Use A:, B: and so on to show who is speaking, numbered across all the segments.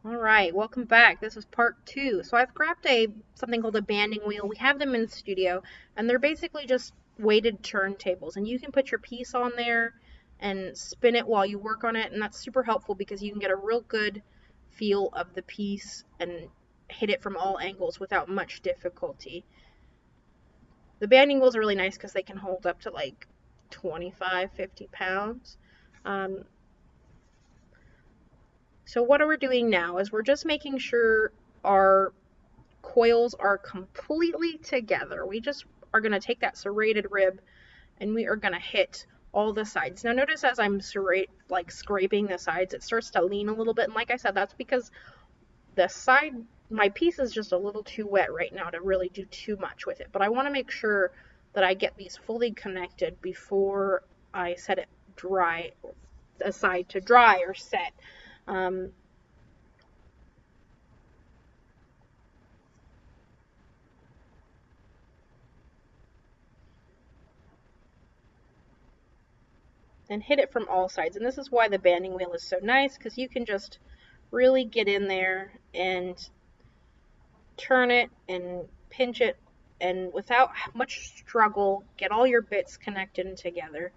A: All right, welcome back. This is part 2. So I've grabbed something called a banding wheel. We have them in the studio, and they're basically just weighted turntables, and you can put your piece on there and spin it while you work on it, and that's super helpful because you can get a real good feel of the piece and hit it from all angles without much difficulty. The banding wheels are really nice because they can hold up to like 25, 50 pounds. So what we're doing now is we're just making sure our coils are completely together. We just are going to take that serrated rib and we are going to hit all the sides. Now notice as I'm scraping the sides, it starts to lean a little bit. And like I said, that's because my piece is just a little too wet right now to really do too much with it. But I want to make sure that I get these fully connected before I set it aside to dry or set. And hit it from all sides. And this is why the banding wheel is so nice, because you can just really get in there and turn it and pinch it, and without much struggle, get all your bits connected and together.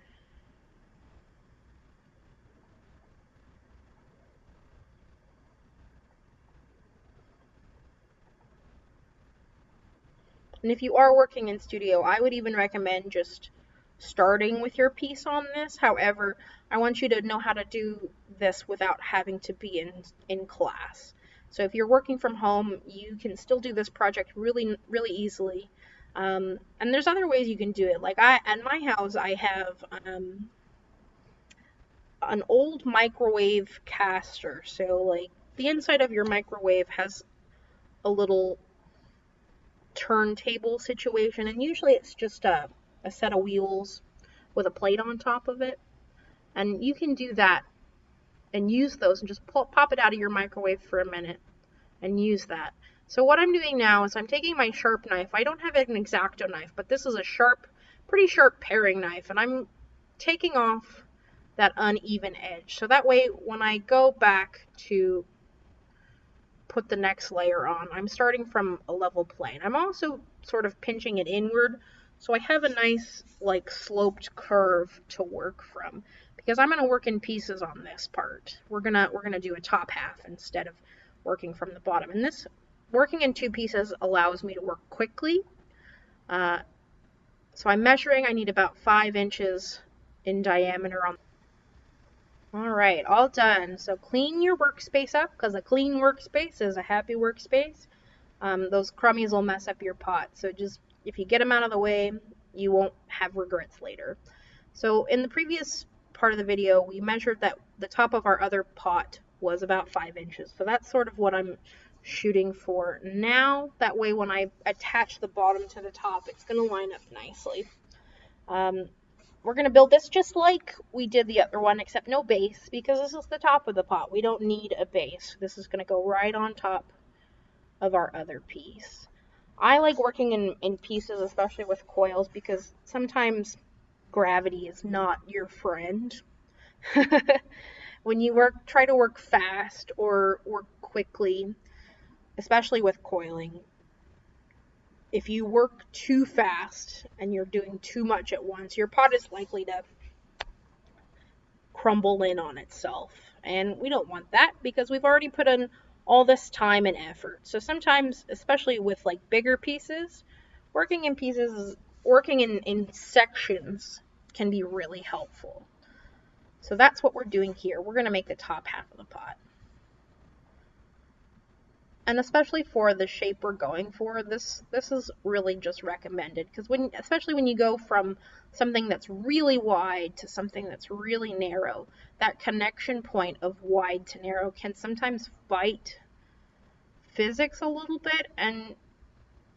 A: And if you are working in studio, I would even recommend just starting with your piece on this. However, I want you to know how to do this without having to be in class. So if you're working from home, you can still do this project really, really easily. And there's other ways you can do it. Like at my house, I have an old microwave caster. So like the inside of your microwave has a little turntable situation, and usually it's just a set of wheels with a plate on top of it. And you can do that and use those and just pop it out of your microwave for a minute and use that. So what I'm doing now is I'm taking my sharp knife. I don't have an X-Acto knife, but this is a pretty sharp paring knife, and I'm taking off that uneven edge. So that way when I go back to put the next layer on, I'm starting from a level plane. I'm also sort of pinching it inward, so I have a nice like sloped curve to work from, because I'm going to work in pieces on this part. We're gonna do a top half instead of working from the bottom, and this working in two pieces allows me to work quickly. So I'm measuring, I need about 5 inches in diameter on. All right, all done. So clean your workspace up, because a clean workspace is a happy workspace. Those crummies will mess up your pot. So just, if you get them out of the way, you won't have regrets later. So in the previous part of the video, we measured that the top of our other pot was about 5 inches. So that's sort of what I'm shooting for now. That way when I attach the bottom to the top, it's going to line up nicely. We're going to build this just like we did the other one, except no base, because this is the top of the pot. We don't need a base. This is going to go right on top of our other piece. I like working in pieces, especially with coils, because sometimes gravity is not your friend. When you try to work fast or work quickly, especially with coiling, if you work too fast and you're doing too much at once, your pot is likely to crumble in on itself. And we don't want that, because we've already put in all this time and effort. So sometimes, especially with like bigger pieces, working in sections can be really helpful. So that's what we're doing here. We're going to make the top half of the pot. And especially for the shape we're going for, this is really just recommended, because especially when you go from something that's really wide to something that's really narrow, that connection point of wide to narrow can sometimes fight physics a little bit, and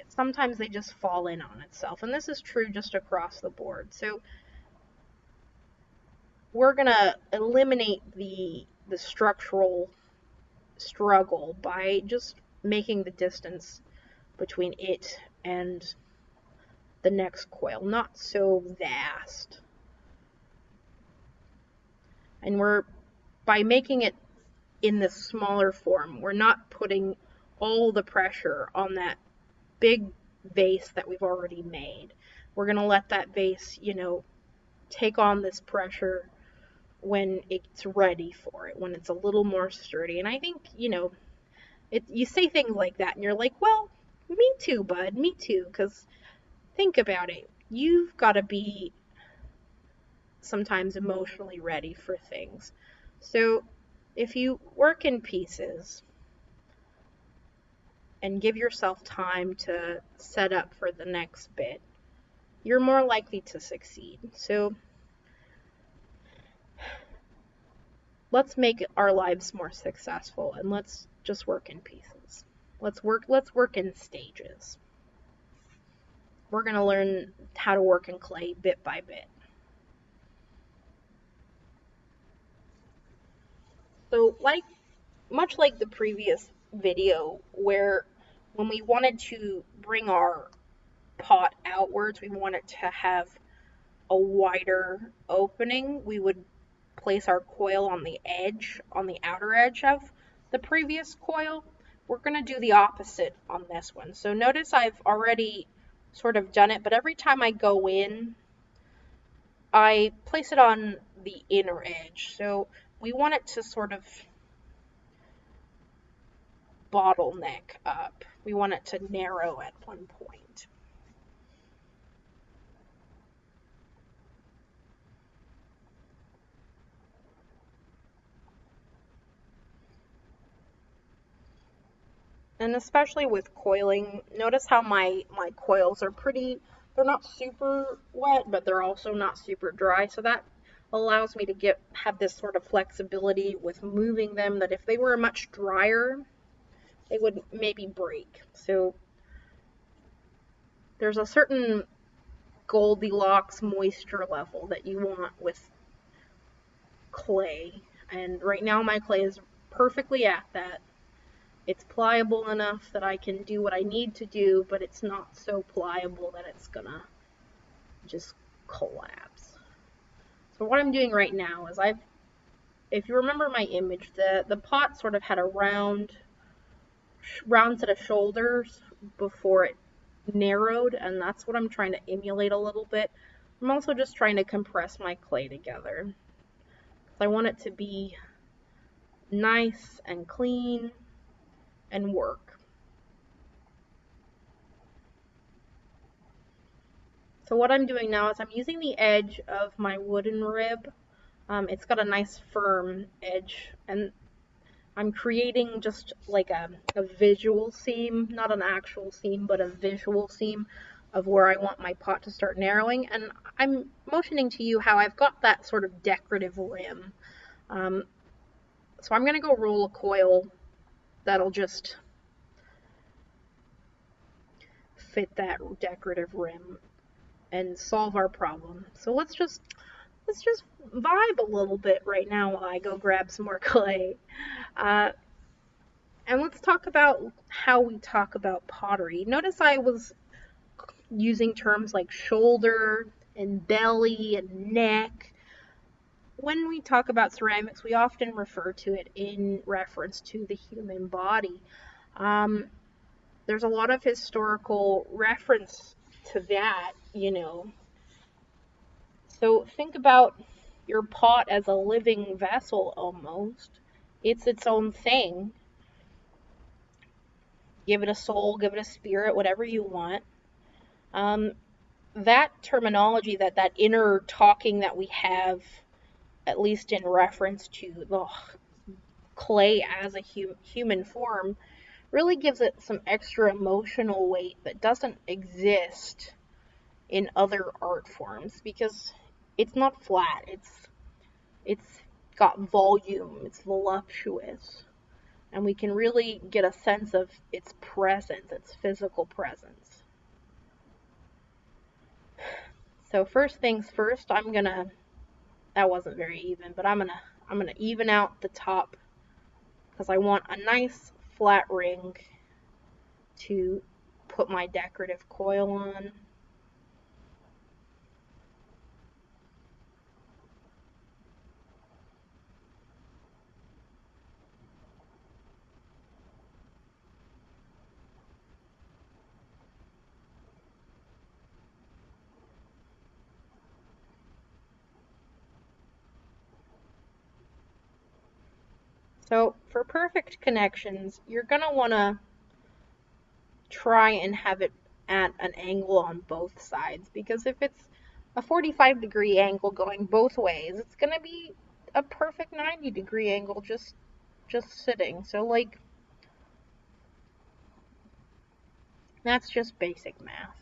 A: sometimes they just fall in on itself. And this is true just across the board. So we're gonna eliminate the structural struggle by just making the distance between it and the next coil not so vast. And by making it in this smaller form. We're not putting all the pressure on that big vase that we've already made. We're going to let that vase, take on this pressure when it's ready for it, when it's a little more sturdy. And I think, you say things like that and you're like, well, me too, bud, me too. Because think about it. You've got to be sometimes emotionally ready for things. So if you work in pieces and give yourself time to set up for the next bit, you're more likely to succeed. So let's make our lives more successful, and let's just work in pieces. Let's work in stages. We're going to learn how to work in clay bit by bit. So much like the previous video, where when we wanted to bring our pot outwards, we wanted to have a wider opening, we would place our coil on the outer edge of the previous coil. We're going to do the opposite on this one. So notice I've already sort of done it, but every time I go in, I place it on the inner edge. So we want it to sort of bottleneck up. We want it to narrow at one point. And especially with coiling, notice how my coils are they're not super wet, but they're also not super dry. So that allows me to have this sort of flexibility with moving them, that if they were much drier, they would maybe break. So there's a certain Goldilocks moisture level that you want with clay. And right now my clay is perfectly at that. It's pliable enough that I can do what I need to do, but it's not so pliable that it's gonna just collapse. So what I'm doing right now is if you remember my image, the pot sort of had a round set of shoulders before it narrowed, and that's what I'm trying to emulate a little bit. I'm also just trying to compress my clay together. I want it to be nice and clean and work. So what I'm doing now is I'm using the edge of my wooden rib. It's got a nice firm edge, and I'm creating just like a visual seam, not an actual seam, but a visual seam of where I want my pot to start narrowing. And I'm motioning to you how I've got that sort of decorative rim. So I'm going to go roll a coil that'll just fit that decorative rim and solve our problem. So let's just vibe a little bit right now while I go grab some more clay. And let's talk about how we talk about pottery. Notice I was using terms like shoulder and belly and neck. When we talk about ceramics, we often refer to it in reference to the human body. There's a lot of historical reference to that, So think about your pot as a living vessel almost. It's its own thing. Give it a soul, give it a spirit, whatever you want. That terminology, that inner talking that we have, at least in reference to the clay as a human form, really gives it some extra emotional weight that doesn't exist in other art forms, because it's not flat. It's got volume. It's voluptuous. And we can really get a sense of its presence, its physical presence. So first things first, that wasn't very even, but I'm gonna even out the top, because I want a nice flat ring to put my decorative coil on. So for perfect connections, you're going to want to try and have it at an angle on both sides, because if it's a 45-degree angle going both ways, it's going to be a perfect 90-degree angle just sitting. So like, that's just basic math.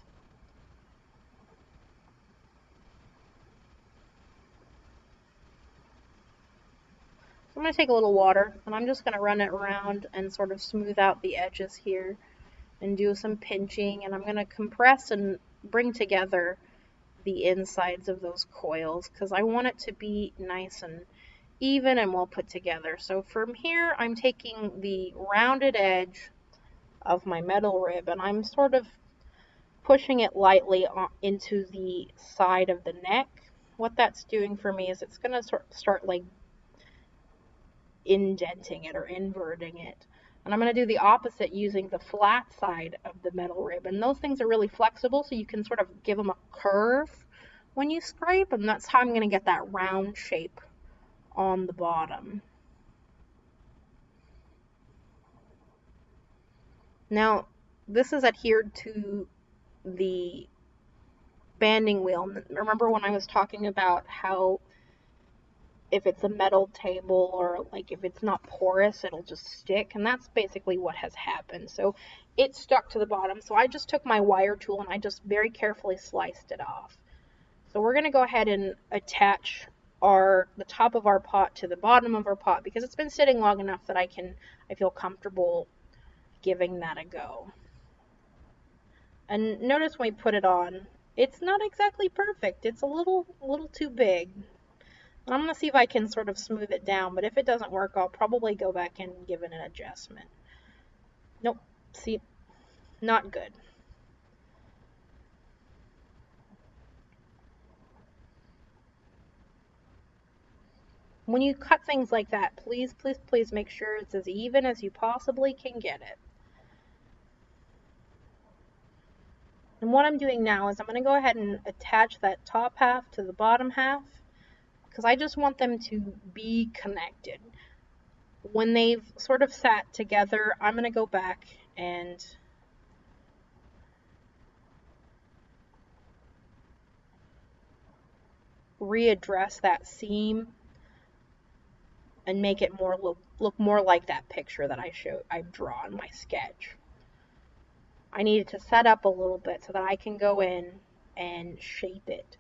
A: So I'm going to take a little water and I'm just going to run it around and sort of smooth out the edges here and do some pinching, and I'm going to compress and bring together the insides of those coils because I want it to be nice and even and well put together. So from here, I'm taking the rounded edge of my metal rib and I'm sort of pushing it lightly into the side of the neck. What that's doing for me is it's going to start like indenting it or inverting it. And I'm going to do the opposite using the flat side of the metal rib. And those things are really flexible, so you can sort of give them a curve when you scrape, and that's how I'm going to get that round shape on the bottom. Now, this is adhered to the banding wheel. Remember when I was talking about how if it's a metal table or like if it's not porous, it'll just stick, and that's basically what has happened. So it stuck to the bottom, so I just took my wire tool and I just very carefully sliced it off. So we're going to go ahead and attach the top of our pot to the bottom of our pot because it's been sitting long enough that I feel comfortable giving that a go. And notice when we put it on, it's not exactly perfect. It's a little too big. I'm going to see if I can sort of smooth it down, but if it doesn't work, I'll probably go back and give it an adjustment. Nope, see, not good. When you cut things like that, please, please, please make sure it's as even as you possibly can get it. And what I'm doing now is I'm going to go ahead and attach that top half to the bottom half because I just want them to be connected. When they've sort of sat together, I'm going to go back and readdress that seam and make it look more like that picture that I've drawn my sketch. I need it to set up a little bit so that I can go in and shape it.